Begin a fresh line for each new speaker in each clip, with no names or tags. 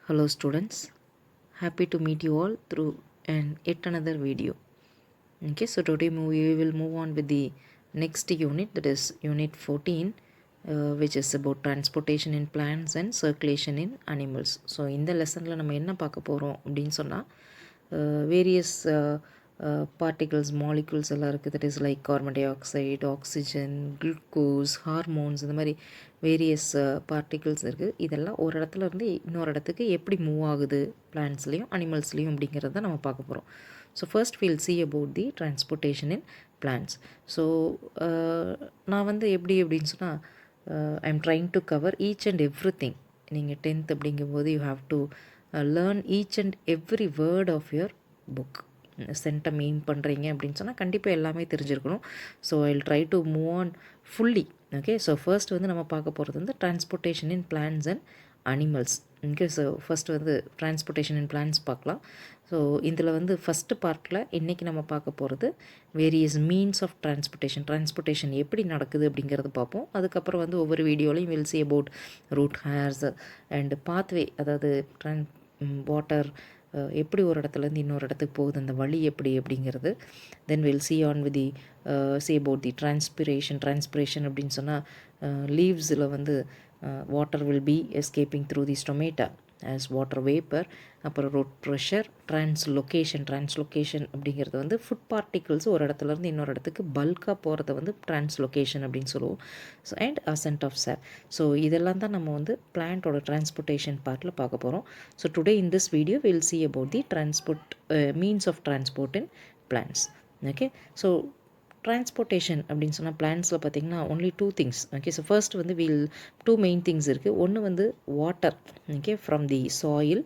Hello students, happy to meet you all through yet another video. Okay, so today we will move on with the next unit, that is unit 14, which is about transportation in plants and circulation in animals. So இந்த லெசனில் நம்ம என்ன பார்க்க போகிறோம் அப்படின்னு சொன்னால் various particles molecules எல்லாம் இருக்குது. That is like carbon di oxide, oxygen, glucose, hormones, இந்த மாதிரி வேரியஸ் பார்ட்டிகல்ஸ் இருக்குது. இதெல்லாம் ஒரு இடத்துல இருந்து இன்னொரு இடத்துக்கு எப்படி மூவ் ஆகுது பிளான்ட்ஸ்லேயும் அனிமல்ஸ்லேயும் அப்படிங்கிறத நம்ம பார்க்க போகிறோம். So first will see about the transportation in plants. ஸோ நான் வந்து எப்படி அப்படின்னு சொன்னால் I am trying to cover each and every thing. நீங்கள் 10th அப்படிங்கும்போது you have to learn each and every word of your book. Centum aim பண்ணுறீங்க அப்படின்னு சொன்னால் கண்டிப்பாக எல்லாமே தெரிஞ்சிருக்கணும். So I will try to move on fully. Okay, so first வந்து நம்ம பார்க்க போகிறது வந்து transportation in plants and animals. Okay, so first வந்து டிரான்ஸ்போர்ட்டேஷன் இன் பிளான்ட்ஸ் பார்க்கலாம். ஸோ இதில் வந்து ஃபஸ்ட்டு பார்ட்டில் இன்றைக்கி நம்ம பார்க்க போகிறது வேரியஸ் மீன்ஸ் ஆஃப் டிரான்ஸ்போர்ட்டேஷன் எப்படி நடக்குது அப்படிங்கிறது பார்ப்போம். அதுக்கப்புறம் வந்து ஒவ்வொரு வீடியோலையும் will see about root hairs and pathway, அதாவது வாட்டர் எப்படி ஒரு இடத்துலேருந்து இன்னொரு இடத்துக்கு போகுது, அந்த வழி எப்படி அப்படிங்கிறது. Then will see on with the say about the transpiration அப்படின்னு சொன்னால் லீவ்ஸில் வந்து water will be escaping through the stomata as water vapor. அப்புறம் root pressure, translocation அப்படிங்கிறது வந்து ஃபுட் பார்ட்டிகல்ஸ் ஒரு இடத்துலேருந்து இன்னொரு இடத்துக்கு பல்காக போகிறத வந்து டிரான்ஸ்லொகேஷன் அப்படின்னு சொல்லுவோம். So and ascent of sap. ஸோ இதெல்லாம் தான் நம்ம வந்து பிளான்ட்டோட டிரான்ஸ்போர்ட்டேஷன் பார்ட்டில் பார்க்க போகிறோம். So today in this video will see about the means of transport in பிளான்ட்ஸ். ஓகே, ஸோ டிரான்ஸ்போர்ட்டேஷன் அப்படின்னு சொன்னால் பிளான்ட்ஸில் பார்த்திங்கன்னா only 2 things. Okay, so first வந்து 2 மெயின் திங்ஸ் இருக்குது. ஒன்று வந்து water, okay, from the soil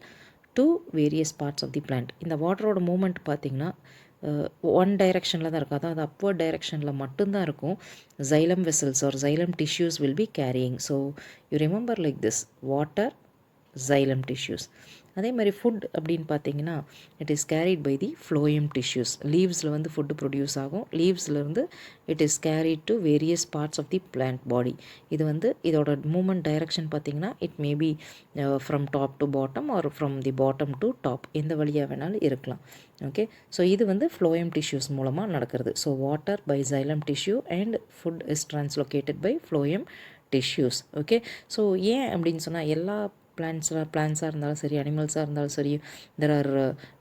to various parts of the plant. இந்த வாட்டரோட மூமெண்ட் பார்த்திங்கன்னா ஒன் டைரெக்ஷனில் தான் இருக்கும், அதாவது அப்வர்ட் டைரெக்ஷனில் மட்டும்தான் இருக்கும். xylem vessels or xylem tissues will be carrying. So you remember like this, water, xylem tissues. அதே மாதிரி ஃபுட் அப்படின்னு பார்த்தீங்கன்னா it is carried by the phloem tissues. லீவ்ஸில் வந்து ஃபுட்டு ப்ரொடியூஸ் ஆகும். லீவ்ஸ்லேருந்து it is carried to various parts of the plant body. இது வந்து இதோட மூமெண்ட் டைரக்ஷன் பார்த்திங்கன்னா it may be from top to bottom or from the bottom to top, எந்த வழியாக வேணாலும் இருக்கலாம். ஓகே, ஸோ இது வந்து ஃப்ளோயம் டிஷ்யூஸ் மூலமாக நடக்கிறது. So water by xylem tissue and food is translocated by phloem tissues. Okay, so ஏன் அப்படின்னு சொன்னால் எல்லா பிளான்ஸாக இருந்தாலும் சரி, அனிமல்ஸாக இருந்தாலும் சரி, there are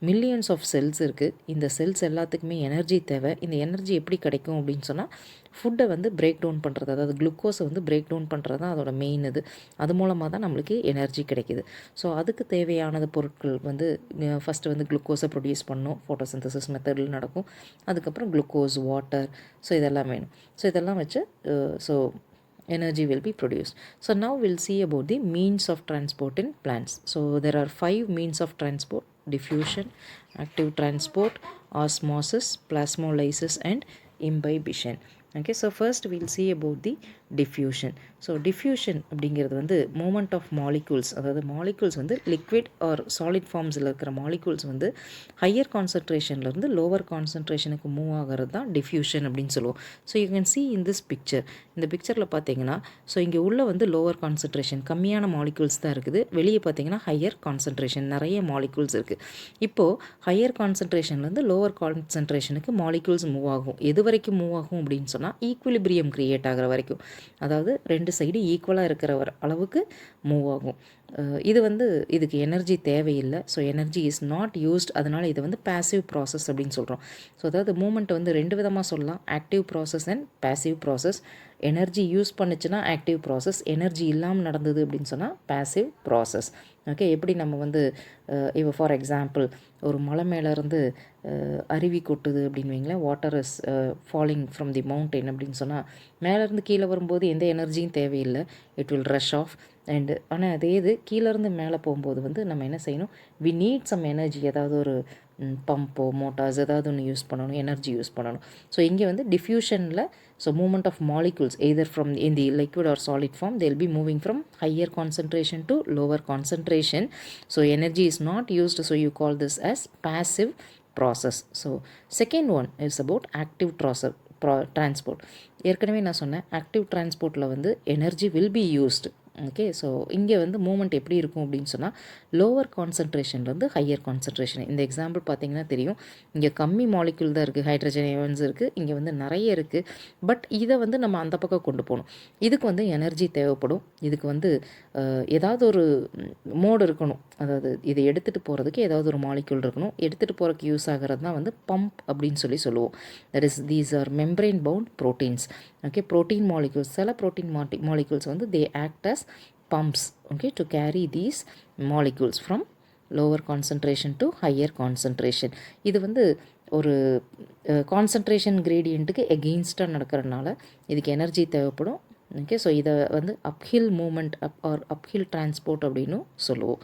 millions of cells இருக்குது. இந்த செல்ஸ் எல்லாத்துக்குமே எனர்ஜி தேவை. இந்த எனர்ஜி எப்படி கிடைக்கும் அப்படின்னு சொன்னால் ஃபுட்டை வந்து பிரேக் டவுன் பண்ணுறது, அதாவது குளுக்கோஸை வந்து பிரேக் டவுன் பண்ணுறது தான் அதோட மெயின் இது. அது மூலமாக தான் நம்மளுக்கு எனர்ஜி கிடைக்கிது. ஸோ அதுக்கு தேவையானது பொருட்கள் வந்து ஃபஸ்ட்டு வந்து குளுக்கோஸை ப்ரொடியூஸ் பண்ணணும், ஃபோட்டோசிந்தசிஸ் மெத்தடில் நடக்கும். அதுக்கப்புறம் குளுக்கோஸ், வாட்டர், ஸோ இதெல்லாம் வேணும். ஸோ இதெல்லாம் வச்சு so energy will be produced. So now we'll see about the means of transport in plants. So there are 5 means of transport: diffusion, active transport, osmosis, plasmolysis and imbibition. Okay, so first we'll see about the diffusion. So diffusion அப்படிங்கிறது வந்து moment of molecules, அதாவது molecules வந்து liquid or solid ஃபார்ம்ஸில் இருக்கிற molecules வந்து higher கான்சன்ட்ரேஷன்லேருந்து lower கான்சன்ட்ரேஷனுக்கு move ஆகிறது தான் டிஃப்யூஷன் அப்படின்னு சொல்லுவோம். So you can see in this picture. இந்த பிக்சரில் பார்த்தீங்கன்னா ஸோ இங்கே உள்ள வந்து லோவர் கான்சன்ட்ரேஷன் கம்மியான மாலிகூல்ஸ் தான் இருக்குது. வெளியே பார்த்தீங்கன்னா ஹையர் கான்சன்ட்ரேஷன் நிறைய மாலிகூல்ஸ் இருக்குது. இப்போது ஹையர் கான்சன்ட்ரேஷன்லேருந்து லோவர் கான்சன்ட்ரேஷனுக்கு மாலிகூல்ஸ் மூவ் ஆகும். எது வரைக்கும் மூவ் ஆகும் அப்படின்னு சொன்னால் ஈக்குவிலிபிரியம் க்ரியேட் ஆகிற வரைக்கும், அதாவது 2 சைடு ஈக்குவலாக இருக்கிற அளவுக்கு மூவ் ஆகும். இது வந்து இதுக்கு எனர்ஜி தேவையில்லை. So energy is not used. அதனால் இதை வந்து பேசிவ் ப்ராசஸ் அப்படின்னு சொல்கிறோம். ஸோ அதாவது மூமெண்ட் வந்து 2 விதமாக சொல்லலாம், active process and passive process. Energy use பண்ணுச்சுன்னா ஆக்டிவ் ப்ராசஸ், எனர்ஜி இல்லாமல் நடந்தது அப்படின்னு சொன்னால் பேசிவ் ப்ராசஸ். ஓகே, எப்படி நம்ம வந்து இப்போ ஃபார் எக்ஸாம்பிள் ஒரு மலை மேலேருந்து அருவி கொட்டுது அப்படின்னு வைங்களேன், water is falling from the mountain அப்படின்னு சொன்னால் மேலேருந்து கீழே வரும்போது எந்த எனர்ஜியும் தேவையில்லை, it will rush off. And ஆனால் அதே இது கீழேருந்து மேலே போகும்போது வந்து நம்ம என்ன செய்யணும், வி நீட் சம் எனர்ஜி, ஏதாவது ஒரு பம்போ மோட்டார்ஸ் ஏதாவது ஒன்று யூஸ் பண்ணணும், எனர்ஜி யூஸ் பண்ணணும். ஸோ இங்கே வந்து டிஃப்யூஷனில் so movement of molecules either from in the liquid or solid form they will be moving from higher concentration to lower concentration. So energy is not used, so you call this as passive process. So second one is about active transport. ஏற்கனவே நான் சொன்னேன் active டிரான்ஸ்போர்ட்டில் வந்து energy will be used. Okay, so இங்கே வந்து moment எப்படி இருக்கும் அப்படின்னு சொன்னால் லோவர் கான்சன்ட்ரேஷன்லேருந்து ஹையர் கான்சன்ட்ரேஷன். இந்த எக்ஸாம்பிள் பார்த்தீங்கன்னா தெரியும், இங்கே கம்மி மாலிக்யூல் தான் இருக்குது, ஹைட்ரஜன் அயன்ஸ் இருக்குது, இங்கே வந்து நிறைய இருக்குது. பட் இதை வந்து நம்ம அந்த பக்கம் கொண்டு போகணும். இதுக்கு வந்து எனர்ஜி தேவைப்படும். இதுக்கு வந்து ஏதாவது ஒரு மோடு இருக்கணும். அதாவது இதை எடுத்துகிட்டு போகிறதுக்கு ஏதாவது ஒரு மாலிக்யூல் இருக்கணும். எடுத்துகிட்டு போகிறதுக்கு யூஸ் ஆகிறது தான் வந்து பம்ப் அப்படின்னு சொல்லுவோம். That is these are membrane bound proteins. Okay, protein molecules, சில ப்ரோட்டீன் மாலிக்யூல்ஸ் வந்து they act as pumps, okay, to carry these molecules from lower concentration to higher concentration. இது வந்து ஒரு கான்சன்ட்ரேஷன் கிரேடியண்ட்டுக்கு எகெயின்ஸ்டாக நடக்கிறதுனால இதுக்கு எனர்ஜி தேவைப்படும். ஓகே, ஸோ இதை வந்து uphill movement or uphill transport அப்படின்னு சொல்லுவோம்.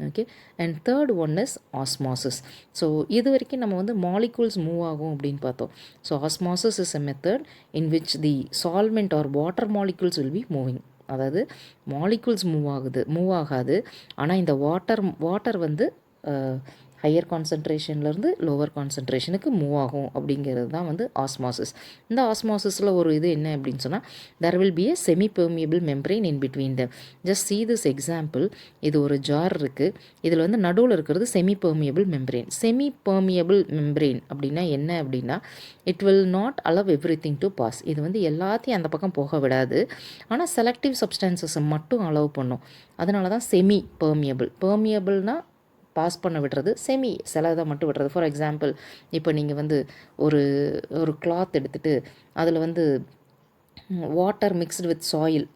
Okay, and third one is osmosis. So இது வரைக்கும் நம்ம வந்து மாலிகூல்ஸ் மூவ் ஆகும் அப்படின்னு பார்த்தோம். So osmosis is a method in which the solvent or water molecules will be moving. அதாவது மாலிகூல்ஸ் மூவ் ஆகாது, ஆனால் இந்த வாட்டர் வந்து ஹையர் கான்சன்ட்ரேஷன்லேருந்து லோவர் கான்சன்ட்ரேஷனுக்கு மூவ் ஆகும் அப்படிங்கிறது தான் வந்து ஆஸ்மாசிஸ். இந்த ஆஸ்மாசிஸில் ஒரு இது என்ன அப்படின்னு சொன்னால் there will be a semi permeable membrane in between them. just see this example. இது ஒரு ஜார் இருக்குது, இதில் வந்து நடுவில் இருக்கிறது semi permeable membrane. Semi permeable membrane அப்படின்னா என்ன அப்படின்னா it will not allow every thing to pass. இது வந்து எல்லாத்தையும் அந்த பக்கம் போக விடாது, ஆனால் செலக்டிவ் சப்ஸ்டான்சஸை மட்டும் அலோவ் பண்ணும். அதனால தான் செமி பெர்மியபிள். பெர்மியபிள்னால் பாஸ் பண்ண விடுறது, செமி சிலதை மட்டும் விடுறது. ஃபார் எக்ஸாம்பிள், இப்போ நீங்கள் வந்து ஒரு கிளாத் எடுத்துகிட்டு அதில் வந்து water mixed with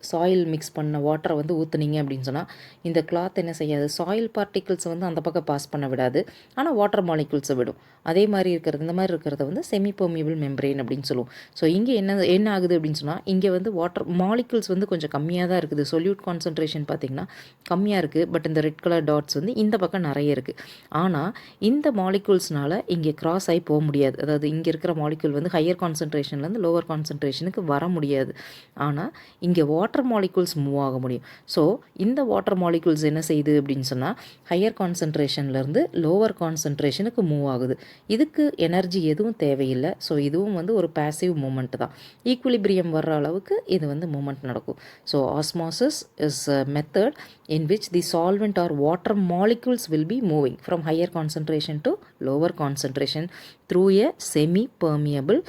soil mix பண்ண வாட்டரை வந்து ஊற்றுனீங்க அப்படின்னு சொன்னால் இந்த கிளாத் என்ன செய்யாது, சாயில் பார்ட்டிகிள்ஸை வந்து அந்த பக்கம் பாஸ் பண்ண விடாது, ஆனால் வாட்டர் மாலிகூல்ஸை விடும். அதே மாதிரி இந்த மாதிரி இருக்கிறத வந்து செமி பெர்மியபிள் மெம்ப்ரெயின் அப்படின்னு சொல்லுவோம். ஸோ இங்கே என்ன ஆகுது அப்படின்னு சொன்னால் இங்கே வந்து வாட்டர் மாலிகூல்ஸ் வந்து கொஞ்சம் கம்மியாக தான் இருக்குது. சொல்யூட் கான்சன்ட்ரேஷன் பார்த்திங்கன்னா கம்மியாக இருக்குது, பட் இந்த ரெட் கலர் டாட்ஸ் வந்து இந்த பக்கம் நிறைய இருக்குது. ஆனால் இந்த மாலிகூல்ஸ்னால் இங்கே கிராஸ் ஆகி போக முடியாது. அதாவது இங்கே இருக்கிற மாலிகூல் வந்து ஹையர் கான்சன்ட்ரேஷன்லேருந்து லோவர் கான்சன்ட்ரேஷனுக்கு வர முடியாது. ஆனால் இங்கே வாட்டர் மாலிகூல்ஸ் மூவ் ஆக முடியும். ஸோ இந்த வாட்டர் மாலிகூல்ஸ் என்ன செய்யுது அப்படின்னு சொன்னால் ஹையர் கான்சன்ட்ரேஷன்லேருந்து லோவர் கான்சன்ட்ரேஷனுக்கு மூவ் ஆகுது. இதுக்கு எனர்ஜி எதுவும் தேவையில்லை. ஸோ இதுவும் வந்து ஒரு பேசிவ் மூமெண்ட் தான். ஈக்குலிபிரியம் வர்ற அளவுக்கு இது வந்து மூமெண்ட் நடக்கும். So osmosis is a method in which the solvent or water molecules will be moving from higher concentration to lower concentration through a semi-permeable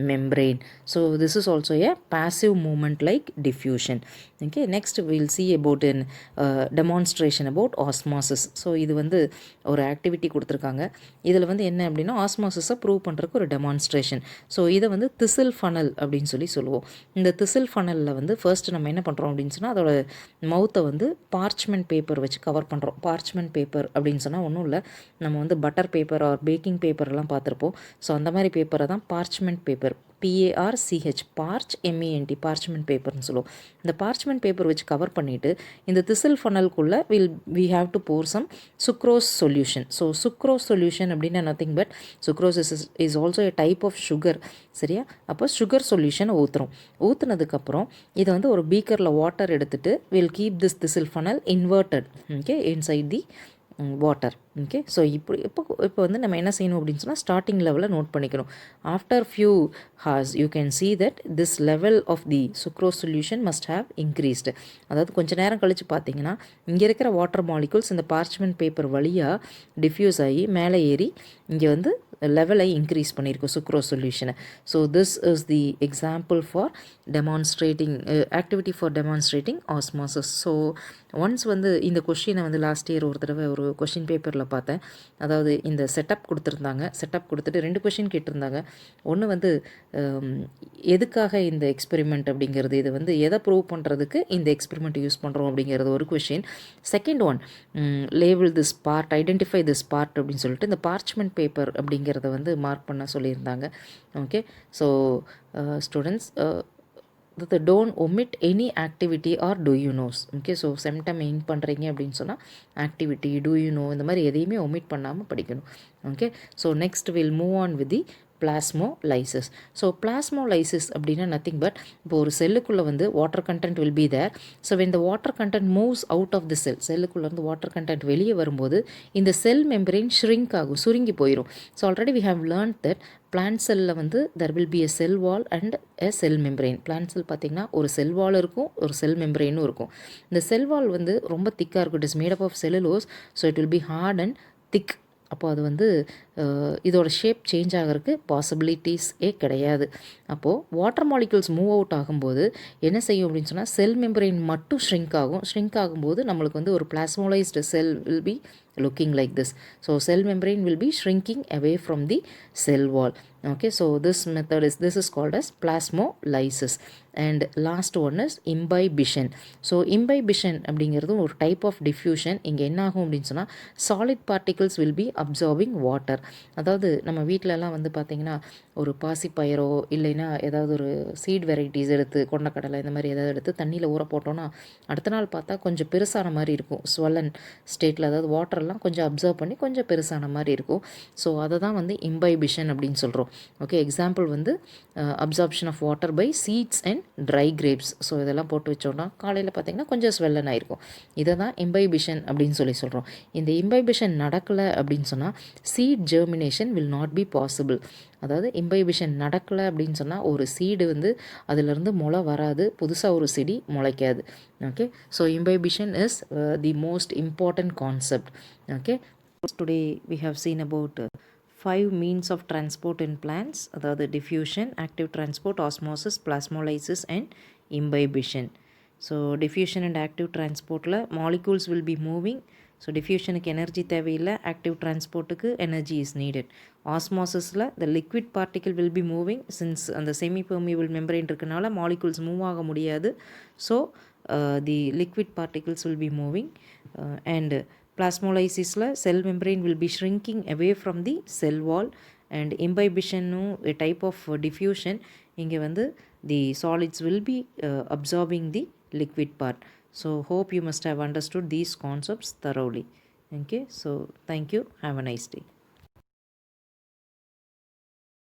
membrane. So this is also a passive movement like diffusion. Okay, next we will see about an demonstration about osmosis. So இது வந்து ஒரு activity கொடுத்துருக்காங்க. இதில் வந்து என்ன அப்படின்னா ஆஸ்மாசிஸை prove பண்ணுறதுக்கு ஒரு டெமான்ஸ்ட்ரேஷன். ஸோ இதை வந்து திசில் ஃபனல் அப்படின்னு சொல்லுவோம். இந்த திசில் ஃபனலில் வந்து ஃபர்ஸ்ட் நம்ம என்ன பண்ணுறோம் அப்படின்னு சொன்னால் அதோட மவுத்தை வந்து பார்ச்மெண்ட் பேப்பர் வச்சு கவர் பண்ணுறோம். பார்ச்மெண்ட் பேப்பர் அப்படின்னு சொன்னால் ஒன்றும் இல்லை, நம்ம வந்து பட்டர் பேப்பர் ஆர் பேக்கிங் பேப்பர்லாம் பார்த்துருப்போம். ஸோ அந்த மாதிரி பேப்பரை தான் parchment paper, PARCH, parch MENT, parchment பேப்பர்னு சொல்லுவோம். இந்த பார்ச்மெண்ட் பேப்பர் வச்சு கவர் பண்ணிவிட்டு இந்த திசில் ஃபனலுக்குள்ளே we have to pour some sucrose solution. So sucrose solution அப்படின்னா nothing but sucrose is also a type of sugar. சரியா? அப்போ சுகர் சொல்யூஷனை ஊற்றுனதுக்கப்புறம் இதை வந்து ஒரு பீக்கரில் வாட்டர் எடுத்துகிட்டு we'll keep this thistle funnel inverted, okay, inside the water. Okay, so இப்போ வந்து நம்ம என்ன செய்யணும் அப்படின்னு சொன்னால் ஸ்டார்டிங் லெவலில் நோட் பண்ணிக்கணும். After few hours you can see that this level of the sucrose solution must have increased. அதாவது கொஞ்சம் நேரம் கழித்து பார்த்தீங்கன்னா இங்கே இருக்கிற வாட்டர் மாலிகூல்ஸ் இந்த பார்ச்மெண்ட் பேப்பர் வழியாக டிஃப்யூஸ் ஆகி மேலே ஏறி இங்கே வந்து லெவலை இன்க்ரீஸ் பண்ணியிருக்கோம் சுக்ரோஸ் சொல்யூஷனை. So this is the example for demonstrating activity for demonstrating osmosis. So once வந்து இந்த கொஷினை வந்து லாஸ்ட் இயர் ஒரு தடவை ஒரு கொஷின் பேப்பரில் பார்த்தேன். அதாவது இந்த செட்டப் கொடுத்துட்டு 2 கொஷின் கேட்டிருந்தாங்க. ஒன்று வந்து எதுக்காக இந்த எக்ஸ்பெரிமெண்ட் அப்படிங்கிறது, இது வந்து எதை ப்ரூவ் பண்ணுறதுக்கு இந்த எக்ஸ்பெரிமெண்ட் யூஸ் பண்ணுறோம் அப்படிங்கிறது ஒரு question. Second one label this part, identify this part அப்படின்னு சொல்லிட்டு இந்த பார்ச்மெண்ட் பேப்பர் அப்படிங்கிறத வந்து மார்க் பண்ண சொல்லியிருந்தாங்க. Okay, so students don't omit any activity or do you knows. Okay, so செம்டம் மெயின் பண்ணுறீங்க அப்படின்னு சொன்னால் ஆக்டிவிட்டி, do you know இந்த மாதிரி எதையுமே ஒமிட் பண்ணாமல் படிக்கணும். Okay, so next will move on with the plasmolysis. So plasmolysis அப்படின்னா நத்திங் பட் இப்போ ஒரு செல்லுக்குள்ளே வந்து water content will be there. So when the water content moves out of the cell, செல்லுக்குள்ளேருந்து வாட்டர் கண்டென்ட் வெளியே வரும்போது இந்த செல் மெம்பரேன் ஷ்ரிங்க் ஆகும், சுருங்கி போயிடும். So already we have learned that plant செல்லில் வந்து there will be a cell wall and a cell membrane. Plant செல் பார்த்திங்கன்னா ஒரு செல் வால் இருக்கும், ஒரு செல் மெம்பரேனும் இருக்கும். இந்த செல் வால் வந்து ரொம்ப திக்காக இருக்கும். It is made up of cellulose. So it will be hard and thick. அப்போ அது வந்து இதோட ஷேப் சேஞ்ச் ஆகிறதுக்கு பாசிபிலிட்டிஸே கிடையாது. அப்போது வாட்டர் மாலிகுல்ஸ் மூவ் அவுட் ஆகும்போது என்ன செய்யும் அப்படின்னு சொன்னால் செல் மெம்பரைன் மட்டும் ஷ்ரிங்க் ஆகும். ஷ்ரிங்க் ஆகும்போது நம்மளுக்கு வந்து ஒரு plasmolysed cell will be looking like this. So cell membrane will be shrinking away from the cell wall. Okay, so this is called as plasmolysis. And last one is imbibition. So imbibition அப்படிங்கிறது ஒரு type of diffusion. இங்கே என்ன ஆகும் அப்படின்னு சொன்னால் solid particles will B absorbing water. அதாவது நம்ம வீட்டிலலாம் வந்து பார்த்திங்கன்னா ஒரு பாசிப்பயிரோ இல்லைன்னா ஏதாவது ஒரு சீட் வெரைட்டிஸ் எடுத்து கொண்டக்கடலை இந்த மாதிரி ஏதாவது எடுத்து தண்ணியில் ஊற போட்டோன்னா அடுத்த நாள் பார்த்தா கொஞ்சம் பெருசான மாதிரி இருக்கும். ஸ்வெல்லன் ஸ்டேட்டில், அதாவது வாட்டர்லாம் கொஞ்சம் அப்சர்வ் பண்ணி கொஞ்சம் பெருசான மாதிரி இருக்கும். ஸோ அதை தான் வந்து இம்பைபிஷன் அப்படின்னு சொல்கிறோம். ஓகே, எக்ஸாம்பிள் வந்து absorption of water by seeds and dry grapes. So இதெல்லாம் போட்டு வச்சோன்னா காலையில் பார்த்திங்கன்னா கொஞ்சம் ஸ்வெல்லன் ஆகிருக்கும். இதை தான் இம்பைபிஷன் அப்படின்னு சொல்கிறோம். இந்த இம்பைபிஷன் நடக்கலை அப்படின்னு சொன்னால் seed germination will not be possible. அதாவது இம்பைபிஷன் நடக்கலை அப்படின்னு சொன்னால் ஒரு சீடு வந்து அதிலிருந்து முளை வராது, புதுசாக ஒரு செடி முளைக்காது. Okay, so imbibition is the most important concept. Okay, today we have seen about 5 means of transport in plants, அதாவது diffusion, active transport, osmosis, plasmolysis and imbibition. So diffusion and active transportல molecules will be moving. So டிஃப்யூஷனுக்கு energy தேவையில்லை, active டிரான்ஸ்போர்ட்டுக்கு energy is needed. ஆஸ்மாசிஸில் the liquid particle will be moving. Since அந்த semi permeable membrane இருக்கனால molecules move ஆக முடியாது. So the liquid particles will be moving. And plasmolysis cell membrane will be shrinking away from the cell wall. And imbibition a type of diffusion. இங்கே வந்து the solids will be absorbing the liquid part. So hope you must have understood these concepts thoroughly. Okay, so thank you, have a nice day.